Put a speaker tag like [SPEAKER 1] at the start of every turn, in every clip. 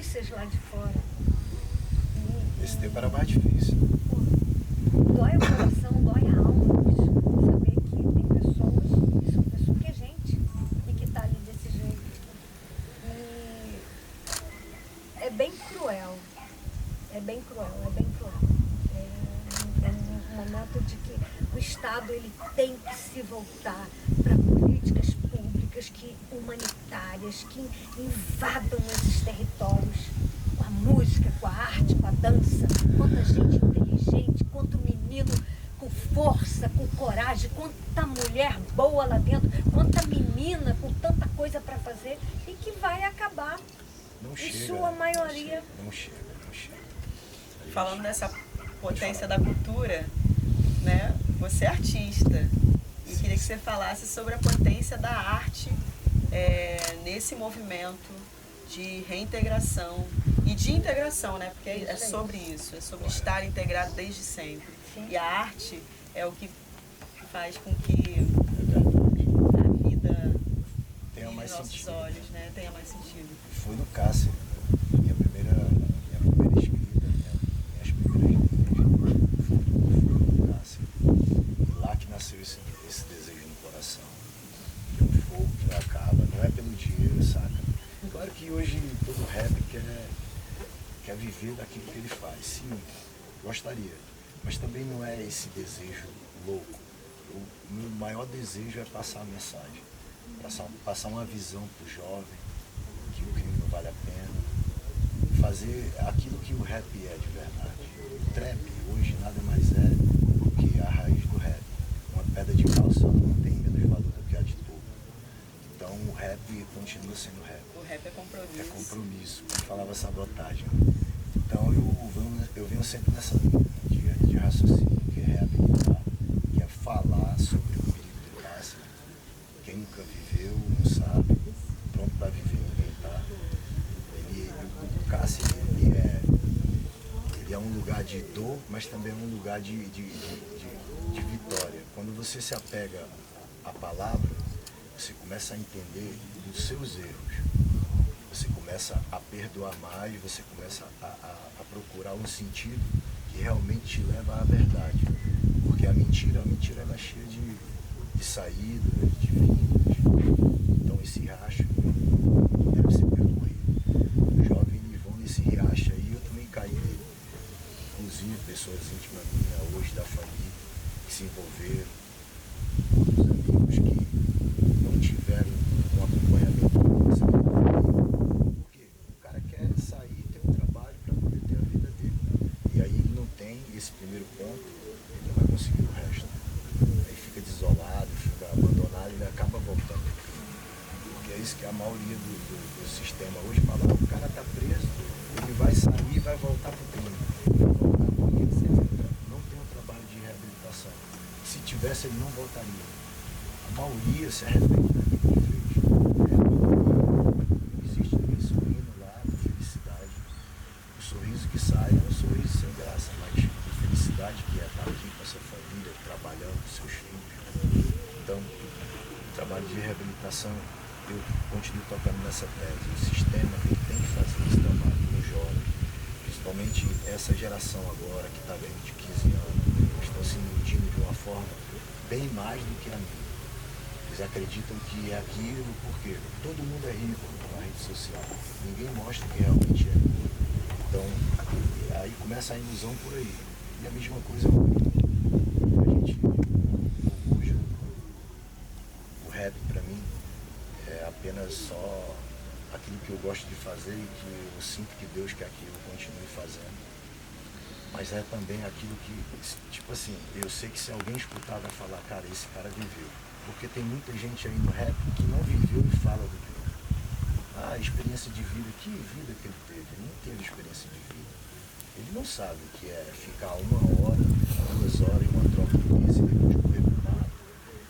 [SPEAKER 1] notícias lá de fora.
[SPEAKER 2] Esse tempo era mais difícil.
[SPEAKER 1] Dói o coração, dói a alma, bicho, saber que tem pessoas que são pessoas que é gente e que tá ali desse jeito. E é bem cruel. É bem cruel, é bem cruel. É um momento de que o Estado ele tem que se voltar para políticas públicas humanitárias que invadam esses territórios com a música, com a arte, com a dança. Quanta gente inteligente, quanto menino com força, com coragem, quanta mulher boa lá dentro, quanta menina com tanta coisa para fazer e que vai acabar,
[SPEAKER 2] Não
[SPEAKER 1] em
[SPEAKER 2] chega,
[SPEAKER 1] sua maioria.
[SPEAKER 2] Não chega.
[SPEAKER 3] Falando nessa potência da cultura, né? Você é artista e queria que você falasse sobre a potência da arte nesse movimento de reintegração e de integração, né? Porque é sobre isso, é sobre estar integrado desde sempre.
[SPEAKER 1] Sim.
[SPEAKER 3] E a arte é o que faz com que a vida
[SPEAKER 2] Tenha mais
[SPEAKER 3] nossos
[SPEAKER 2] sentido.
[SPEAKER 3] olhos, né? Tenha mais sentido.
[SPEAKER 2] Foi no Cássio, minha primeira escrita, minhas primeiras linhas, foi no Cássio. E lá que nasceu esse desejo no coração. Que é um fogo que não acaba, não é pelo dinheiro, saca? Claro que hoje todo rap quer viver daquilo que ele faz, sim, gostaria. Mas também não é esse desejo louco. O meu maior desejo é passar a mensagem, passar uma visão para o jovem, que o crime não vale a pena, fazer aquilo que o rap é de verdade. O trap hoje nada mais é do que a raiz do rap. Uma pedra de calça não tem menos valor do que a de tubo. Então o rap continua sendo rap.
[SPEAKER 3] O rap é compromisso.
[SPEAKER 2] É compromisso, como falava sabotagem. Então eu venho sempre nessa linha de raciocínio, que é reabilitar, que é falar sobre o perigo do cárcere. Quem nunca viveu não sabe, pronto para viver ninguém tá. O cárcere ele é um lugar de dor, mas também é um lugar de vitória. Quando você se apega à palavra, você começa a entender os seus erros. Você começa a perdoar mais, você começa a procurar um sentido que realmente te leva à verdade. Porque a mentira ela é cheia de saídas, de vindas. Então esse riacho deve ser percorrido. Os jovens vão nesse riacho aí, eu também caí nele. Inclusive pessoas íntimas minhas, hoje da família, que se envolveram, outros amigos que não tiveram um acompanhamento nessa porque o cara quer sair, ter um trabalho para poder ter a vida dele. E aí ele não tem esse primeiro ponto, ele não vai conseguir o resto. Aí fica desolado, fica abandonado, ele acaba voltando. Porque é isso que a maioria do sistema hoje fala, o cara está preso, ele vai sair e vai voltar para o crime. Vai voltar porque não tem um trabalho de reabilitação. Se tivesse, ele não voltaria. A maioria se arrepende daquilo que fez. Não existe ninguém sorrindo lá com felicidade. O sorriso que sai é um sorriso sem graça, mas a felicidade que é estar aqui com essa família, trabalhando com seus filhos. Então, o trabalho de reabilitação, eu continuo tocando nessa tese. O sistema ele tem que fazer esse trabalho com os jovens, principalmente essa geração agora que está vindo de 15 anos, estão se iludindo de uma forma bem mais do que a minha. Eles acreditam que é aquilo porque todo mundo é rico na rede social. Ninguém mostra que realmente é. Então, aí começa a ilusão por aí. E a mesma coisa a gente hoje o rap para mim é apenas só aquilo que eu gosto de fazer e que eu sinto que Deus quer que eu continue fazendo. Mas é também aquilo que, tipo assim, eu sei que se alguém escutar vai falar, cara, esse cara viveu. Porque tem muita gente aí no rap que não viveu e fala do que viveu. Ah, experiência de vida, que vida que ele teve? Ele não teve experiência de vida. Ele não sabe o que é ficar 1 hora, 2 horas em uma troca de polícia e depois correr pro mato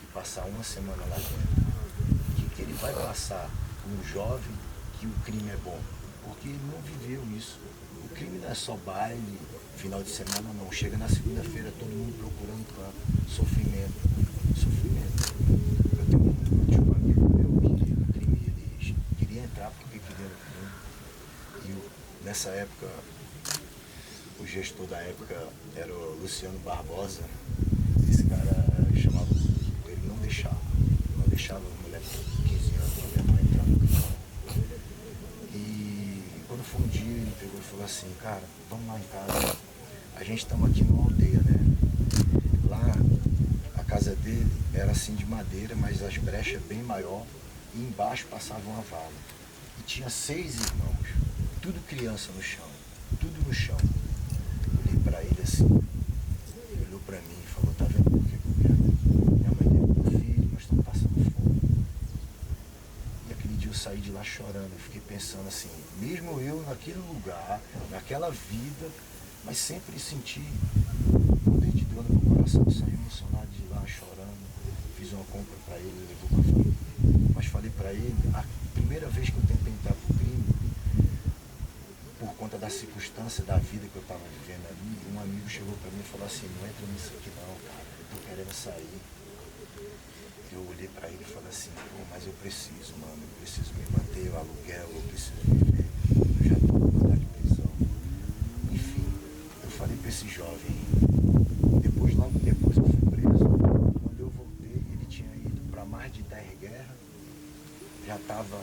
[SPEAKER 2] e passar uma semana lá dentro. Que ele vai passar um jovem que o crime é bom, porque ele não viveu isso. O crime não é só baile, final de semana não. Chega na segunda-feira todo mundo procurando canto. Sofrimento. Eu tinha um amigo meu que o crime, ele queria entrar porque queria no crime. E Nessa época, o gestor da época era o Luciano Barbosa. Esse cara chamava, ele não deixava o moleque de 15 anos, a minha mãe entrar no canal. E quando foi um dia, ele pegou e falou assim, cara, vamos lá em casa. A gente estamos aqui numa aldeia, né? Lá, a casa dele era assim de madeira, mas as brechas bem maior, e embaixo passava uma vala. E tinha 6 irmãos, tudo criança no chão, tudo no chão. Eu olhei pra ele assim, ele olhou pra mim e falou, tá vendo por que eu quero? Minha mãe deu meu filho, nós estamos passando fome. E aquele dia eu saí de lá chorando, eu fiquei pensando assim, mesmo eu naquele lugar, naquela vida, mas sempre senti um poder de Deus no meu coração, saí emocionado de lá chorando, fiz uma compra pra ele, levou pra família. Mas falei pra ele, a primeira vez que eu tentei entrar pro crime, por conta da circunstância da vida que eu estava vivendo ali, um amigo chegou para mim e falou assim, não entra nisso aqui não, cara, eu tô querendo sair. Eu olhei para ele e falei assim, pô, mas eu preciso, mano, eu preciso me manter, o aluguel, eu preciso viver, eu já tô com vontade de prisão. Enfim, eu falei para esse jovem, logo depois eu fui preso, quando eu voltei, ele tinha ido para mais de 10 guerras, já estava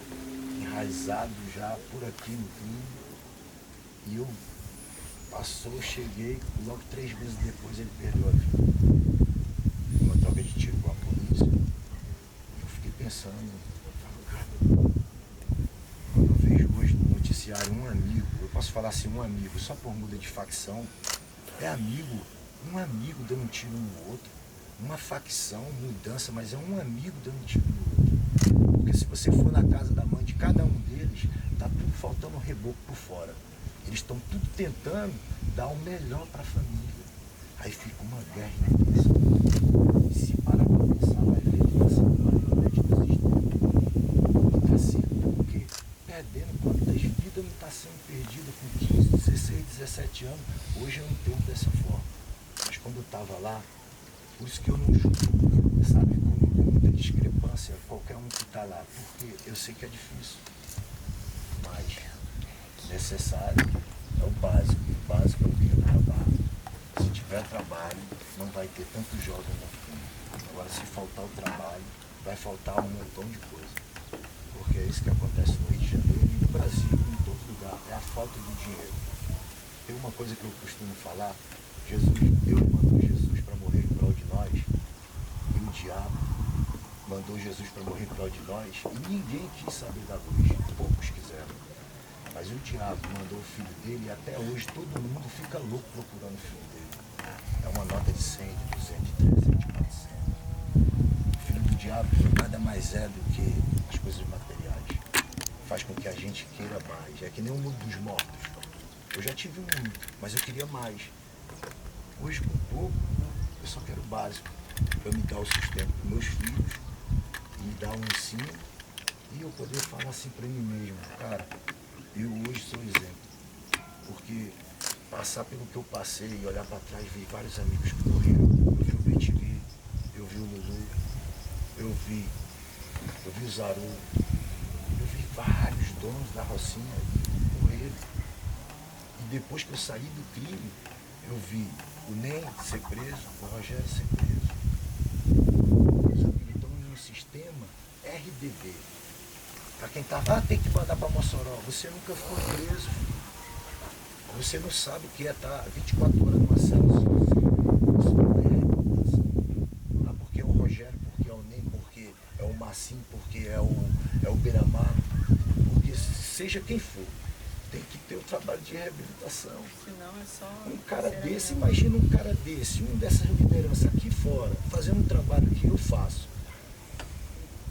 [SPEAKER 2] enraizado já por aqui no crime. E eu passou, cheguei, logo 3 meses depois ele perdeu a vida. Uma troca de tiro com a polícia. Eu fiquei pensando, eu falo, cara, quando eu vejo hoje no noticiário um amigo, eu posso falar assim, um amigo, só por muda de facção, é amigo, um amigo dando um tiro no outro. Uma facção, mudança, mas é um amigo dando um tiro no outro. Porque se você for na casa da mãe de cada um deles, tá tudo faltando um reboco por fora. Eles estão tudo tentando dar o melhor para a família. Aí fica uma guerra imensa. E se parar para pensar, vai ver que vai ser a marionete do sistema. Está sendo porque perdendo quantas vidas não está sendo perdida com 15, 16, 17 anos. Hoje eu não tenho dessa forma. Mas quando eu estava lá, por isso que eu não julgo, sabe, com muita discrepância qualquer um que está lá. Porque eu sei que é difícil. Mas necessário é o básico. O básico é o que? O trabalho. Se tiver trabalho, não vai ter tanto jovem no fundo. Agora, se faltar o trabalho, vai faltar um montão de coisa. Porque é isso que acontece no Rio de Janeiro e no Brasil, em todo lugar. É a falta do dinheiro. Tem uma coisa que eu costumo falar, Deus mandou Jesus para morrer em prol de nós, e o diabo mandou Jesus para morrer em prol de nós, e ninguém quis saber da luz, poucos quiseram. Mas o diabo mandou o filho dele e até hoje todo mundo fica louco procurando o filho dele. É uma nota de 100, de 200, de 300, de 400. O filho do diabo nada mais é do que as coisas materiais. Faz com que a gente queira mais. É que nem o mundo dos mortos. Eu já tive um, mas eu queria mais. Hoje, com pouco, eu só quero o básico. Para me dar o sustento para meus filhos, me dar um ensino e eu poder falar assim para mim mesmo, cara, eu hoje sou exemplo. Porque passar pelo que eu passei e olhar para trás, ver vários amigos que morreram. Eu vi o BTV, eu vi o Lulu, eu vi o Zaru, eu vi vários donos da Rocinha morreram. E depois que eu saí do crime, eu vi o Ney ser preso, o Rogério ser preso. Meus amigos estão em um sistema RDV. Para quem estava, tem que mandar para Mossoró. Você nunca ficou preso. Você não sabe o que é estar 24 horas numa cela sozinho. Isso não é reputação. Ah, porque é o Rogério, porque é o Ney, porque é o Massim, porque é o Beiramar. Porque seja quem for, tem que ter o trabalho de reabilitação.
[SPEAKER 3] Senão é só
[SPEAKER 2] um cara desse, imagina um cara desse, um dessas lideranças aqui fora, fazendo um trabalho que eu faço.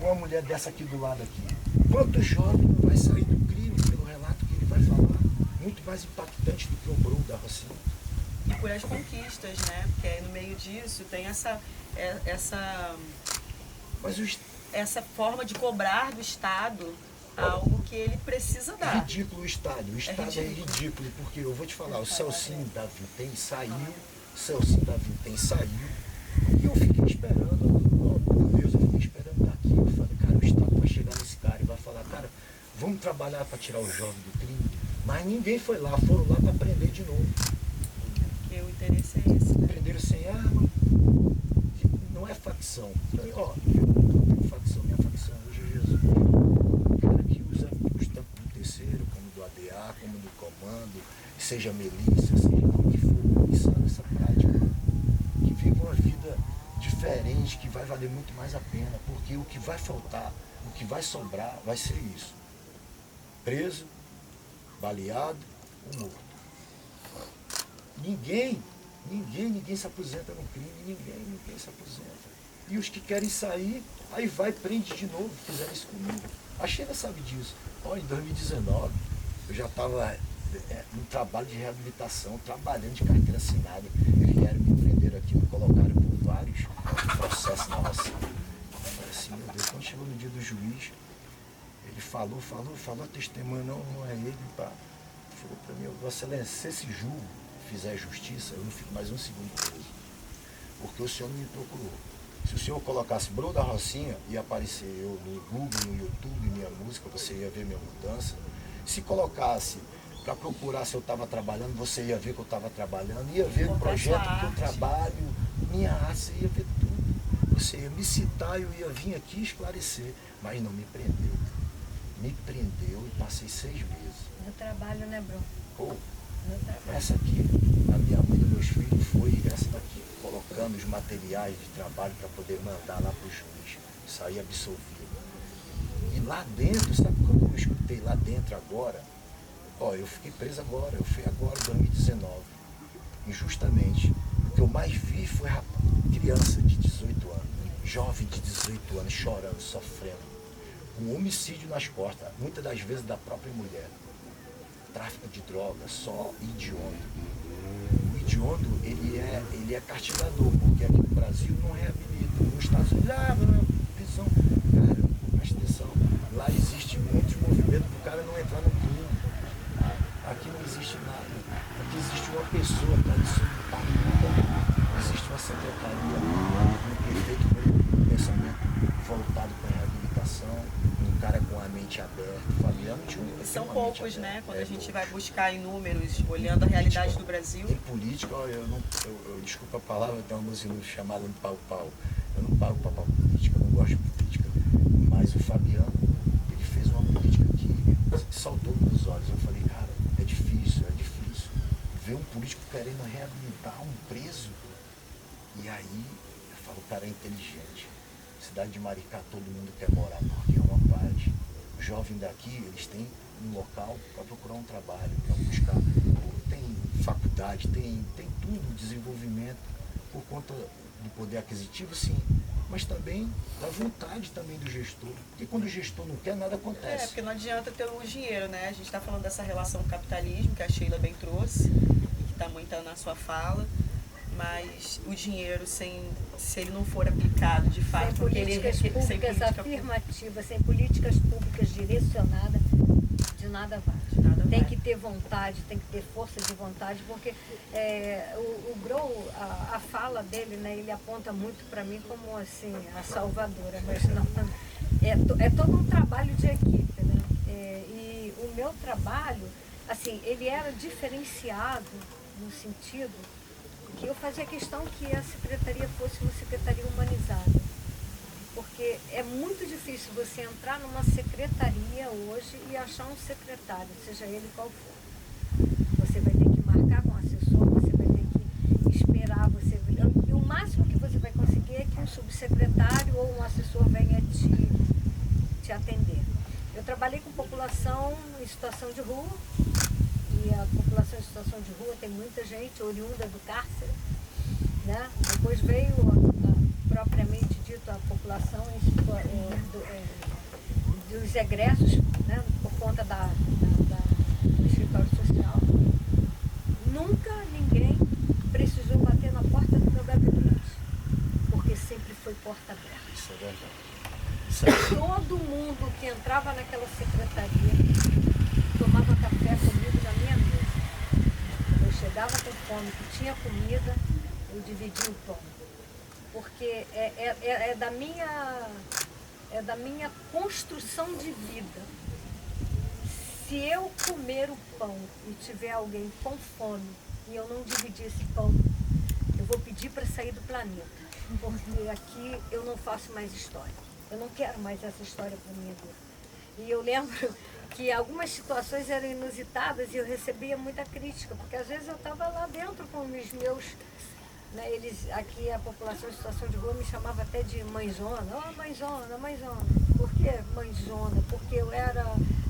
[SPEAKER 2] Uma mulher dessa aqui do lado aqui. Quanto jovem não vai sair do crime pelo relato que ele vai falar? Muito mais impactante do que o Bruno da Rocinha.
[SPEAKER 3] E por as conquistas, né? Porque aí no meio disso tem essa forma de cobrar do Estado algo que ele precisa dar.
[SPEAKER 2] É ridículo o Estado. O Estado é ridículo, porque eu vou te falar, o Celcinho da Vintém saiu, e eu fiquei esperando, meu Deus, eu fiquei esperando daqui. Eu falei, cara, o Estado vai chegar nesse cara e vai falar, cara, vamos trabalhar para tirar o jovem do crime. Mas ninguém foi lá, foram lá para aprender de novo.
[SPEAKER 3] Porque o interesse é esse, né?
[SPEAKER 2] Aprenderam sem arma, não é facção. Ó, eu tenho facção, minha facção hoje é Jesus. O cara que usa os tanto do terceiro, como do ADA, como do comando, seja milícia, seja o que for, que sabe essa prática, que viva uma vida diferente, que vai valer muito mais a pena, porque o que vai faltar, o que vai sobrar, vai ser isso. Preso, baleado ou morto. Ninguém se aposenta no crime, ninguém se aposenta. E os que querem sair, aí vai, prende de novo, fizeram isso comigo. A Sheila sabe disso. Ó, em 2019, eu já estava no trabalho de reabilitação, trabalhando de carteira assinada. Eles vieram me prender aqui, me colocaram por vários processos na nossa. Eu falei assim, meu Deus, quando chegou no dia do juiz, ele falou, a testemunha não é ele, pá. Falou para mim, Vossa Excelência, se esse julgo fizer justiça, eu não fico mais um segundo preso. Porque o senhor não me procurou. Se o senhor colocasse Bruno da Rocinha, ia aparecer eu no Google, no YouTube, minha música, você ia ver minha mudança. Se colocasse para procurar se eu estava trabalhando, você ia ver que eu estava trabalhando, ia ver o projeto que eu trabalho, minha arte, você ia ver tudo. Você ia me citar, eu ia vir aqui esclarecer, mas não me prendeu. Me prendeu e passei 6 meses.
[SPEAKER 1] No trabalho, né, Bruno?
[SPEAKER 2] Pô,
[SPEAKER 1] No trabalho.
[SPEAKER 2] essa aqui, a minha mãe dos meus filhos foi essa daqui, colocando os materiais de trabalho para poder mandar lá para o juiz, sair absolvido. E lá dentro, sabe quando eu escutei lá dentro agora? Ó, eu fiquei preso agora, eu fui agora em 2019, injustamente. O que eu mais vi foi criança de 18 anos, jovem de 18 anos, chorando, sofrendo, com homicídio nas costas, muitas das vezes da própria mulher. Tráfico de drogas, só hediondo. O hediondo, ele é castigador, porque aqui no Brasil não reabilita. Nos Estados Unidos, não é prisão. Cara, presta atenção, lá existe muitos movimentos para o cara não entrar no clube. Aqui não existe nada. Aqui existe uma pessoa para isso impactar. Existe uma secretaria, um prefeito com um pensamento voltado para a reabilitação, um cara com a mente aberta, Fabiano de um.
[SPEAKER 3] São poucos, né? Quando a gente vai buscar em números, olhando a realidade do Brasil.
[SPEAKER 2] Em política, eu desculpa a palavra, tem uma música chamada Pau-Pau. Eu não pago para política, eu não gosto de política. Mas o Fabiano, ele fez uma política que saltou nos olhos. Eu falei, cara, é difícil ver um político querendo reabilitar um preso. E aí, eu falo, o cara é inteligente. Cidade de Maricá, todo mundo quer morar, porque é uma paz. Os jovens daqui, eles têm um local para procurar um trabalho, para buscar. Tem faculdade, tem tudo, desenvolvimento, por conta do poder aquisitivo, sim, mas também da vontade também do gestor. Porque quando o gestor não quer, nada acontece.
[SPEAKER 3] Porque não adianta ter o dinheiro, né? A gente está falando dessa relação com o capitalismo, que a Sheila bem trouxe, e que está muito na sua fala. Mas o dinheiro, se ele não for aplicado de fato,
[SPEAKER 1] sem políticas públicas afirmativas, sem políticas públicas direcionadas, de nada vale. Tem que ter vontade, tem que ter força de vontade, porque o Grow, a fala dele, né, ele aponta muito para mim como assim, a salvadora, mas não, é todo um trabalho de equipe, né? E o meu trabalho, assim, ele era diferenciado no sentido que eu fazia questão que a secretaria fosse uma secretaria humanizada. Porque é muito difícil você entrar numa secretaria hoje e achar um secretário, seja ele qual for. Você vai ter que marcar com o assessor, você vai ter que esperar, e o máximo que você vai conseguir é que um subsecretário ou um assessor venha te atender. Eu trabalhei com população em situação de rua, e a população em situação de rua tem muita gente oriunda do cárcere, né? Depois veio propriamente dito a população dos egressos, né? Por conta do escritório social. Nunca ninguém precisou bater na porta do meu gabinete, porque sempre foi porta aberta.
[SPEAKER 2] Isso é verdade.
[SPEAKER 1] Todo mundo que entrava naquela secretaria tomava café comigo na minha mesa. Eu chegava com fome, que tinha comida, eu dividia o pão. Porque é da minha construção de vida. Se eu comer o pão e tiver alguém com fome e eu não dividir esse pão, eu vou pedir para sair do planeta. Porque aqui eu não faço mais história. Eu não quero mais essa história para minha vida. E eu lembro que algumas situações eram inusitadas e eu recebia muita crítica, porque às vezes eu estava lá dentro com os meus, né, eles, aqui a população em situação de rua me chamava até de mãezona. Oh, mãezona, mãezona. Por que mãezona? Porque eu era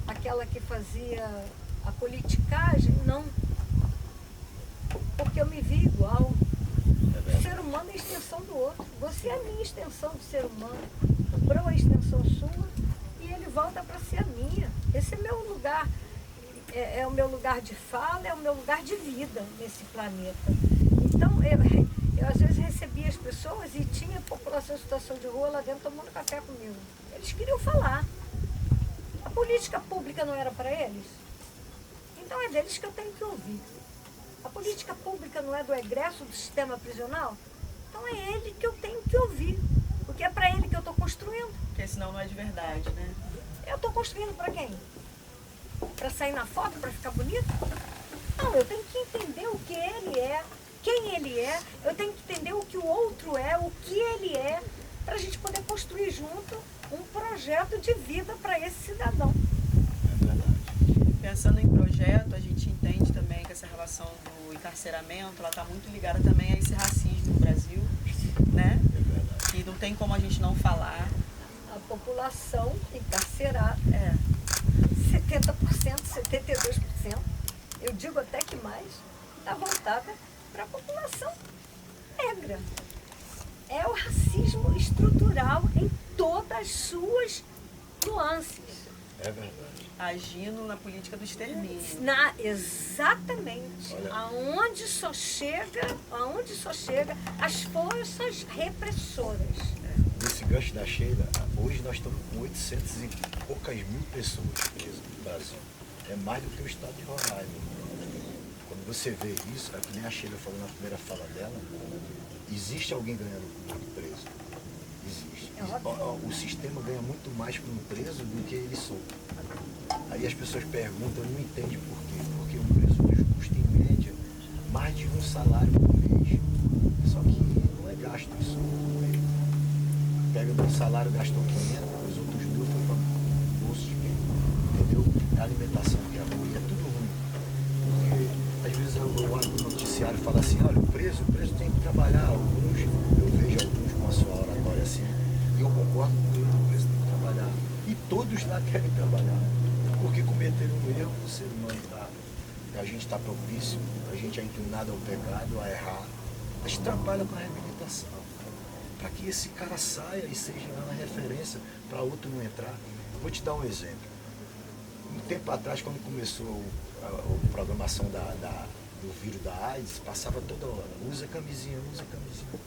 [SPEAKER 1] aquela que fazia a politicagem? Não. Porque eu me vi igual. O ser humano é a extensão do outro. Você é a minha extensão do ser humano. O Brão é a extensão sua e ele volta para ser a minha. Esse é meu lugar. É o meu lugar de fala, é o meu lugar de vida nesse planeta. Então, eu às vezes recebia as pessoas e tinha população em situação de rua lá dentro tomando café comigo. Eles queriam falar. A política pública não era para eles? Então é deles que eu tenho que ouvir. A política pública não é do egresso do sistema prisional? Então é ele que eu tenho que ouvir. Porque é para ele que eu estou construindo.
[SPEAKER 3] Porque senão não é de verdade, né?
[SPEAKER 1] Eu estou construindo para quem? Para sair na foto, para ficar bonito? Não, eu tenho que entender o que ele é, quem ele é. Eu tenho que entender o que o outro é, o que ele é, para a gente poder construir junto um projeto de vida para esse cidadão.
[SPEAKER 2] É verdade.
[SPEAKER 3] Pensando em projeto, a gente entende também que essa relação do encarceramento, ela está muito ligada também a esse racismo no Brasil, né?
[SPEAKER 2] É verdade.
[SPEAKER 3] Que não tem como a gente não falar.
[SPEAKER 1] A população encarcerada é 70%, 72%, eu digo até que mais, está voltada para a população negra. É o racismo estrutural em todas as suas nuances.
[SPEAKER 2] É verdade.
[SPEAKER 3] Agindo na política do extermínio.
[SPEAKER 1] Exatamente.
[SPEAKER 2] Olha.
[SPEAKER 1] Aonde só chega as forças repressoras.
[SPEAKER 2] Nesse gancho da Sheila, hoje nós estamos com 800 e poucas mil pessoas presas no Brasil. É mais do que o estado de Roraima. Quando você vê isso, é que nem a Sheila falou na primeira fala dela, existe alguém ganhando muito preso? Existe.
[SPEAKER 1] É óbvio.
[SPEAKER 2] O sistema ganha muito mais com um preso do que ele solto. Aí as pessoas perguntam, eu não entendo por quê. Porque um preso hoje custa em média mais de um salário por mês. Só que não é gasto isso com ele. Pega um salário, gastou 500, os outros 1.000 foi para o bolso de quem? Entendeu? A alimentação que é ruim, é tudo ruim. Porque às vezes eu olho no noticiário e falo assim, olha, o preso tem que trabalhar. Alguns, eu vejo alguns com a sua oratória assim, e eu concordo com ele, o preso tem que trabalhar. E todos lá querem trabalhar. Porque cometeram um erro, o ser humano a gente está propício, a gente é inclinado ao pecado, a errar. A gente trabalha com a reabilitação. Para que esse cara saia e seja uma referência para outro não entrar. Vou te dar um exemplo. Um tempo atrás, quando começou a programação do vírus da AIDS, passava toda hora, usa camisinha, usa camisinha.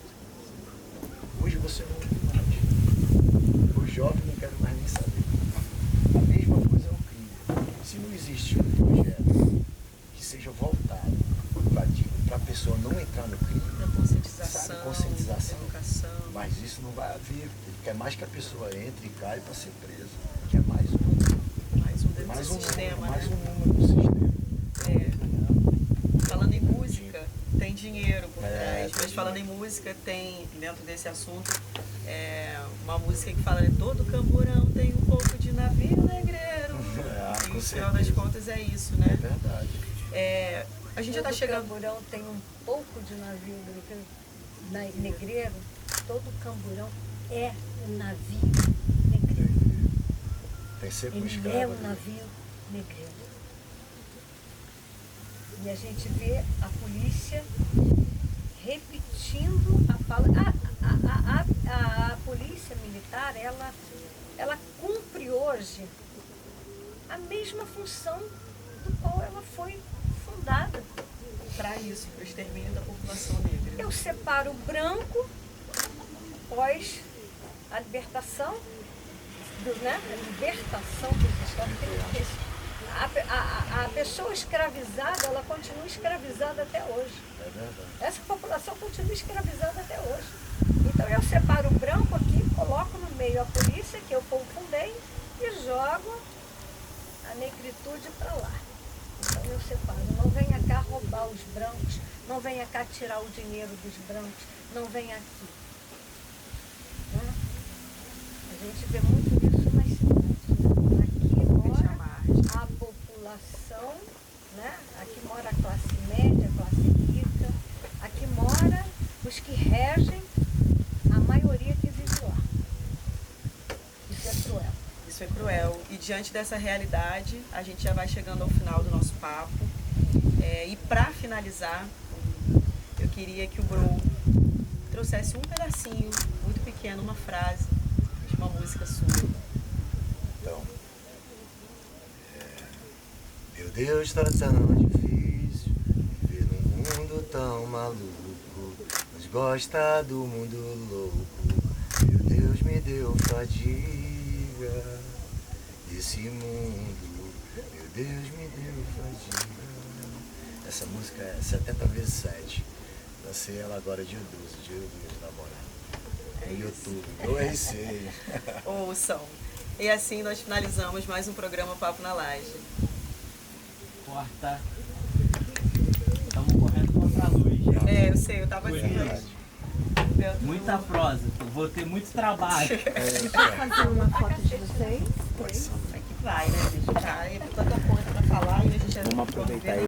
[SPEAKER 2] Hoje você não ouve mais. Os jovens não querem mais nem saber. A mesma coisa é o crime. Se não existe um projeto que seja voltado para a pessoa não entrar no crime,
[SPEAKER 3] Conscientização,
[SPEAKER 2] sabe, conscientização,
[SPEAKER 3] educação.
[SPEAKER 2] mas isso não vai haver. Ele quer mais que a pessoa entre e caia para ser presa. Quer mais um.
[SPEAKER 3] Mais um dentro do sistema,
[SPEAKER 2] mais
[SPEAKER 3] né?
[SPEAKER 2] um número do sistema.
[SPEAKER 3] Falando em música, tem dinheiro por
[SPEAKER 2] É,
[SPEAKER 3] trás.
[SPEAKER 2] tem
[SPEAKER 3] Mas falando em
[SPEAKER 2] dinheiro.
[SPEAKER 3] música, tem dentro desse assunto uma música que fala, todo camburão tem um pouco de navio negreiro.
[SPEAKER 2] Com
[SPEAKER 3] E no final
[SPEAKER 2] certeza.
[SPEAKER 3] das contas é isso,
[SPEAKER 2] É
[SPEAKER 3] né?
[SPEAKER 2] verdade.
[SPEAKER 3] A gente já está
[SPEAKER 1] Todo
[SPEAKER 3] chegando.
[SPEAKER 1] camburão tem um pouco de navio negreiro. Todo camburão é um navio negreiro.
[SPEAKER 2] Tem sempre um
[SPEAKER 1] Ele
[SPEAKER 2] escravo.
[SPEAKER 1] é um
[SPEAKER 2] ali.
[SPEAKER 1] navio negreiro. E a gente vê a polícia repetindo a fala. A polícia militar, ela cumpre hoje a mesma função do qual ela foi fundada.
[SPEAKER 3] Para isso, para o extermínio da população negra.
[SPEAKER 1] Eu separo o branco pós a libertação, a libertação dos escravos. A pessoa escravizada, ela continua escravizada até hoje.
[SPEAKER 2] É verdade.
[SPEAKER 1] Essa população continua escravizada até hoje. Então eu separo o branco aqui, coloco no meio a polícia, que eu fundei, e jogo a negritude para lá. Então eu separo. Não venha cá roubar os brancos, não venha cá tirar o dinheiro dos brancos, não venha aqui. Né? A gente vê muito isso nas cidades. Né? Aqui mora a população, né? Aqui mora a classe média, a classe rica, aqui mora os que regem a maioria que vive lá. Isso é cruel.
[SPEAKER 3] Isso é cruel. E diante dessa realidade, a gente já vai chegando ao final do nosso papo. E para finalizar, eu queria que o Bro trouxesse um pedacinho, muito pequeno, uma frase de uma música sua.
[SPEAKER 2] Então, meu Deus, tá tão difícil viver num mundo tão maluco. Mas gosta do mundo louco. Meu Deus me deu fadiga desse mundo. Meu Deus me deu fadiga. Essa música é 70 vezes 7. Lancei ela agora dia 12, dia do meu namorado. No YouTube, no RC.
[SPEAKER 3] Ouçam. E assim nós finalizamos mais um programa Papo na Laje.
[SPEAKER 4] Corta. Estamos correndo contra a luz.
[SPEAKER 3] Eu sei, eu tava assim.
[SPEAKER 4] Muita prosa, vou ter muito trabalho.
[SPEAKER 1] Posso fazer uma foto de vocês?
[SPEAKER 2] Pode ser.
[SPEAKER 3] Aqui vai, né? A gente tá aí, tanta coisa pra falar e a gente já
[SPEAKER 5] Vamos aproveitar